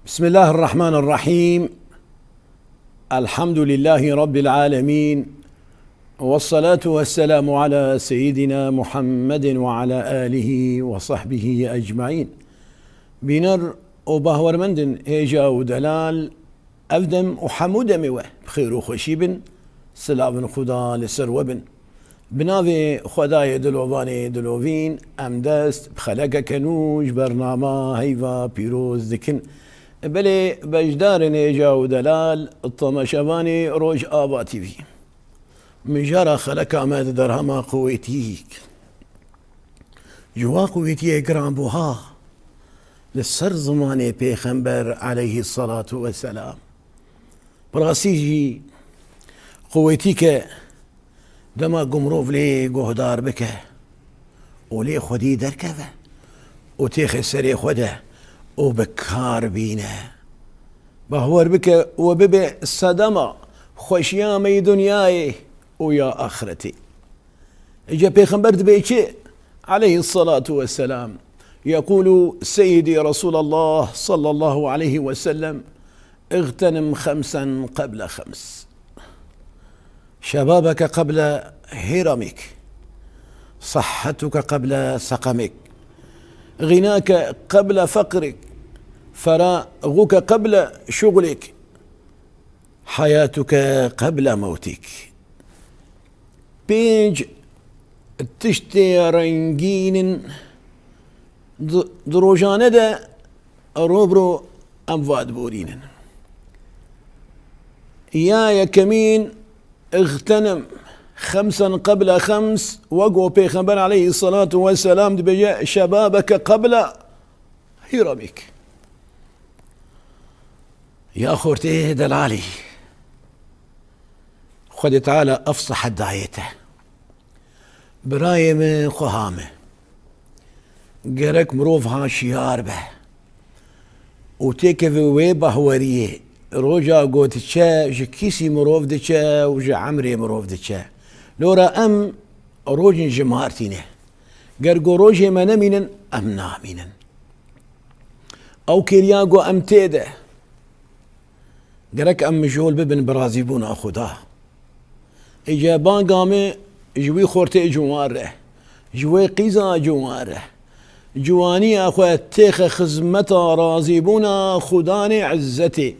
بسم الله الرحمن الرحيم. الحمد لله رب العالمين، والصلاة والسلام على سيدنا محمد وعلى آله وصحبه أجمعين. بنر وبهورمندن هيجا ودلال أفدم وحمود ميوه بخير وخشيبن سلام خدا لسر وبن بناوي خداي دلوباني دلوفين أمدست بخلق كنوج برنامه هيفا بيروز دكن بلي بجدار نيجا ودلال الطمشباني روج آبا تيفي مجارة خلق آمد درهما قويتيك جوا قويتي اقرام بوها للسر زماني بيخنبر عليه الصلاة والسلام براسيجي قويتيك دما قمروف لي قهدار بك ولي خدي دركبه وتيخ سري خده وبكار بينا بهور بك وببع الصدمة خوشيامي دنياي ويا آخرتي. اجا بيخنبر دبيتشي عليه الصلاة والسلام يقول سيدي رسول الله صلى الله عليه وسلم: اغتنم 5 قبل 5، شبابك قبل هرمك، صحتك قبل سقمك، غناك قبل فقرك، فراغك قبل شغلك، حياتك قبل موتك. بيج تشتي رنجين دروجان دا روبرو أمواد بورين يا كمين اغتنم 5 قبل 5، وقو بيخنبر عليه الصلاة والسلام دبجاء شبابك قبل هرمك. يا خورتي دلالي خد تعالى أفصح الدعيته برايم قهامه قرك مروفها شيار به وتيكف ويبه وريه روجا قوت تشا جكيسي مروف دتشا وجا عمري مروف دتشا لورا أم روجن جمارتينه قرقو روجي ما نمينا أم نامينا أو كيرياغو أم تيده قرك أم مجهول ببن برازيبون أخداه إجابان قامي جوي خورتي جواره جوي قيزا جواره جواني أخوة تيخ خزمتا رازيبونا خداني عزتي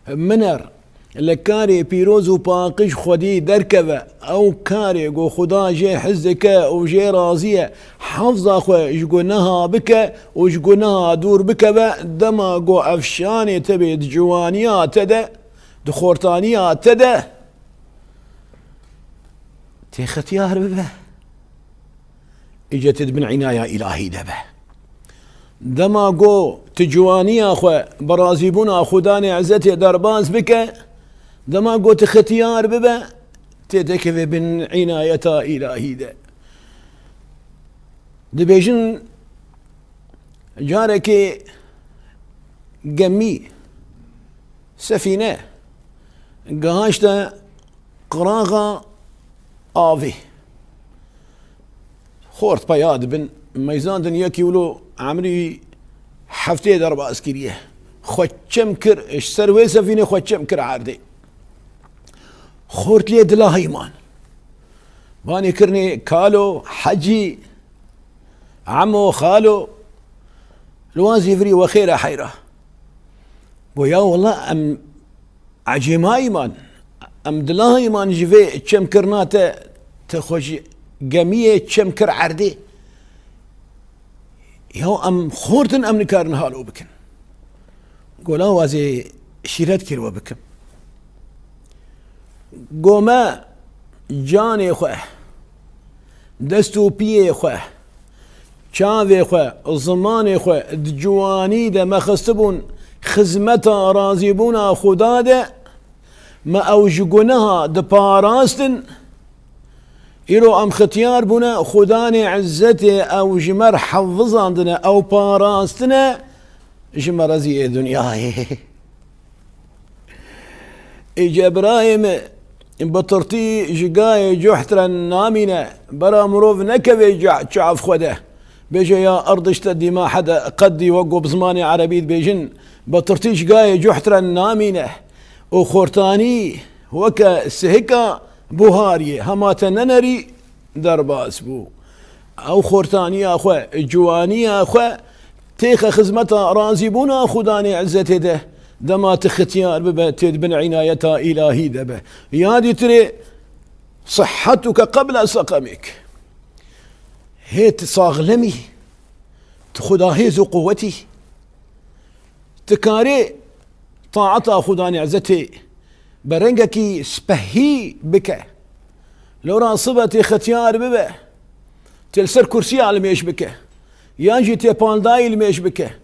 منر لكاري بيروز وباقش خدي دركبه او كاري قو خدا جي حزك وجي رازيه حفظ اخوة جقناها بك وجقناها دور بك دما قو افشاني تبيد جوانيات تدا دخورتانيات تدا تيختيار ببه اجت بن عناية الهي دبه دما قو تجواني اخوة برازيبونا خداني عزتي درباز بك دما قو تختيار ببا تتكف بن عناية الهي ده دبيجن جارك قمي سفينة قهاشتا قراغا آفي خورت بياد بن ميزان دن يكيولو عمري حفتي دربا اسكريه خوشم كر اش سروي سفينه خوشم كر عردي خورت لي دلا هيمان باني كرني كالو حجي عمو خالو لوازي فري وخيره حيره ويا والله ام عجيما ايمان ام دلا هيمان جفي تشم كرناته تخوش قميه تشم كر عردي يو ام خورتن ام نكارن هالو بكن قولا وازي شيرات كيروا بكم قوما جاني خواه دستو بيه خواه شاوي خواه زماني خواه دجواني دا ما خستبون خزمتا رازيبونا خدا دا ما اوجقونها دباراستن إيرو أم ختيار بنا خداني عزتي أو جمر حفظاندنا أو باراستنا جمر زي دنياي إجا برايم بطرتي جقاي جحترا نامنا برا مروف نكبي جعف خده بيجي يا أرض اشتدي ما حدا قدي وقو بزماني عربي بيجن بطرتيش قاية جحترا نامينه وخورتاني وكا سهكا بوهاري هما تننري درباس بو او خورتاني اخوة جواني اخوة تيخ خزمتا رازبونا خداني عزتي ده دما تختيار ببه تدبن عنايتا الهي دبه يادي تري صحتك قبل سقمك هيت صاغلمي تخداهيز قوتي تكاري طاعتا خداني عزتي برنجكي سبهي بك لو راصبتي ختيار ببه تلسر كرسي على ميش بك يانجي تيبانداي الميش بك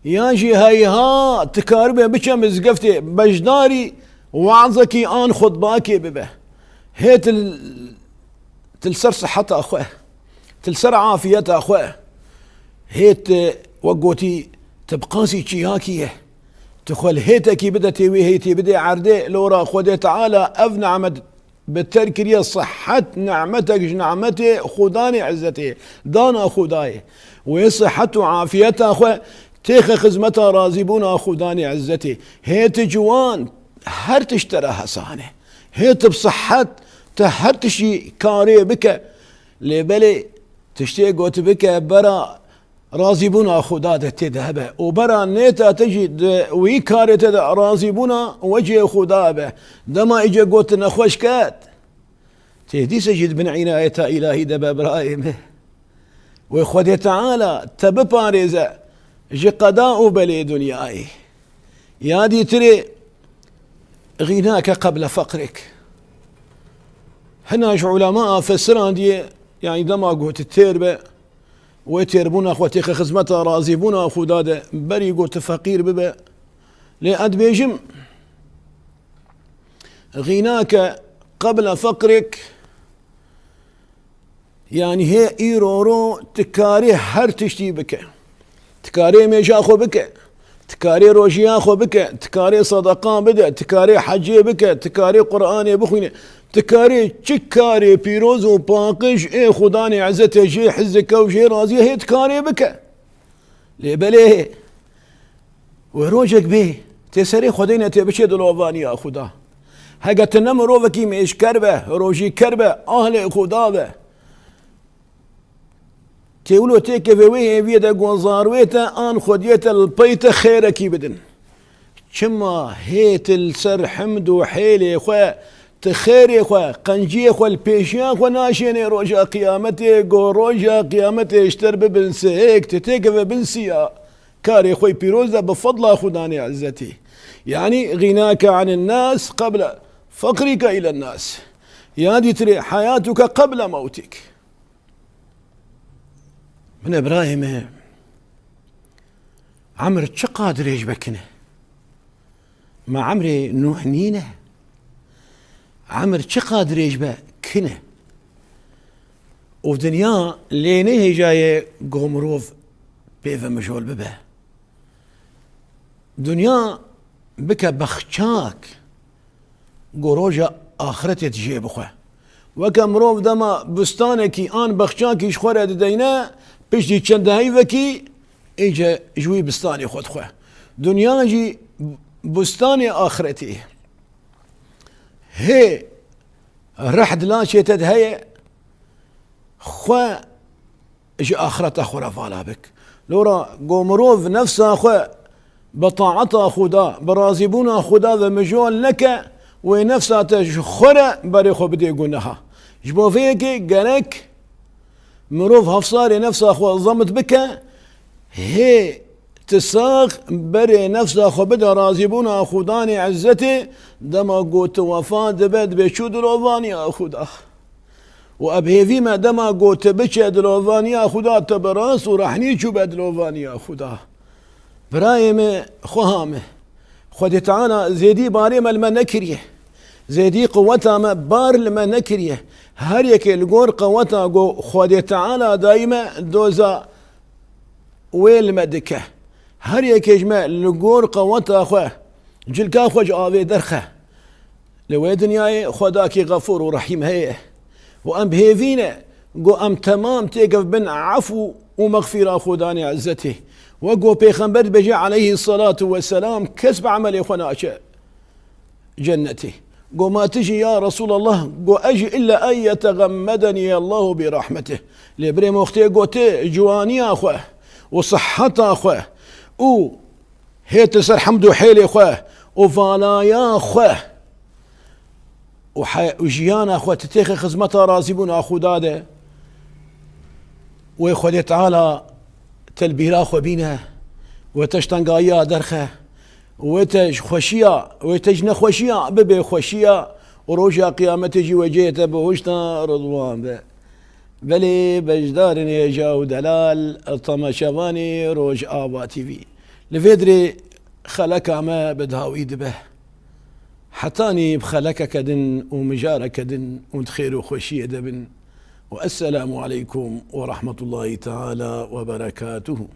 يانجي هيها تكاربه بك مزقفتي بجداري وعظكي ان خطباكي ببه هي تلسر صحتها اخوه تلسر عافيتها اخوه هي وقوتي تبقاسي تشياكيه تخل هيتكي بدتي وهيتي بدي عردي لورا خدي تعالى افنعمد بالتركية صحة نعمتك نعمتي خداني عزتي دانا خداي وصحة وعافيتها أخوة تيخ خزمتها رازبونا خداني عزتي هيت جوان هر تشترى حسانة هيت بصحة تهر تشي كاري بك لبلي تشتي قوت بك برا رازبونا خدادة تذهبه وبرا نيتا تجد ويكاري تذا رازبونا وجه خدابه دما اجا قوت نخوشكات تهدي سجد من عناية إلهي دبا برايمه وخدي تعالى تبباريزا جي قضاء بلي دنياي يادي تري غناك قبل فقرك هناش علماء فسران دي يعني دما قوت التربه ويتربونا اخوتي خزمتها رازبونا خداده بري قوت فقير ببا لأد بيجم غناك قبل فقرك يعني هي ايرورو تكاري هر تشتي بك تكاري ميجاخو بك تكاري روجياخو بك تكاري صدقان بدا تكاري حجي بك تكاري قرآني بخويني تكاري تشكاري بيروز وباقش اي خداني عزته جي حزك وجي رازي هي تكاري بك ليبليه وروجك بيه تسري خدينا تبشي دلوفاني يا خدا هكا تنم روفكي ميش كربه روجي كربه اهل خدابه تقولوا تيك في ويه بيدا قنزارويتا ان خديتا البيت خيركي بدن شما هيت السر حمد وحيلي خوا تخيري خوا قنجي خوا البيشيان خوا ناشيني روجا قيامتي قو روجا قيامتي اشترب بنسيك تتيك في بنسيا كاري خوي بيروزا بفضل خداني عزتي يعني غناك عن الناس قبل فقرك الى الناس يعني تري حياتك قبل موتك من ابراهيم عمر تشقادر يجبكنه ما عمري نوح نينه عمر تشقادر يجبكنه ودنيا لينه جايه قومروف بيفا مجول ببه دنيا بك بخشاك قروجة آخرتي تجيب أخوة وكمروف دما بستانكي آن بخشاكي شخورة دينا بشتي چندهي وكي إيجا جوي بستاني خود خواه دنيا جي بستاني آخرتي هي رحد لا شيتد هي خواه اجي آخرته خورا فالا بك لورا قومروف نفسها خواه بطاعتها خدا برازبونا خدا ومجول لك ونفسها تجخورا بريخو بدي يقولنها جبو فيكي قالك مروف هفصاري نفسها خو ضمت بك هي تساق بري نفسها خو بدا رازبونا خداني عزتي دما قوت وفاة دبد بشود الوفاني خدا وابهي ما دما قوت بشد الوفاني خدا تبراس ورحني شو بد الوفاني خدا برايم خوهامه خد تعالى زيدي باري ما نكريه زيدي قوتها ما بار لما نكريه هر يك الجور قوتها جو خد تعالى دايما دوزا ويل مدكه هر يك يجمع الجور قوتها خوه جلكا خوج آوي درخه لو دنياي خداكي غفور ورحيم هي وأم بهيفينا قو أم تمام تيقف بن عفو ومغفرة خداني عزته وقو بيخنبر بجي عليه الصلاة والسلام كسب عمل خناش جنته قو ما تجي يا رسول الله قو أجي إلا أن يتغمدني الله برحمته لبري مختي قو تي جواني أخوه وصحة أخوه هي تسر حمد حيل أخوه وفالايا أخوه وجيانا أخوه تتيخ خزمتها رازبون أخو داده ويخوة تعالى تلبيرا أخو بينا وتشتنقايا درخه وتج خوشيا وتجن خوشيا ببي خوشيا وروجا قيامته جي وجيته بوشتا رضوان به بلي بجدارني جاو دلال الطمشواني روج آبا تي في لفيدري خلك ما بدهاويد به حتاني بخلك كدن ومجارك كدن وتخير وخوشية دبن والسلام عليكم ورحمة الله تعالى وبركاته.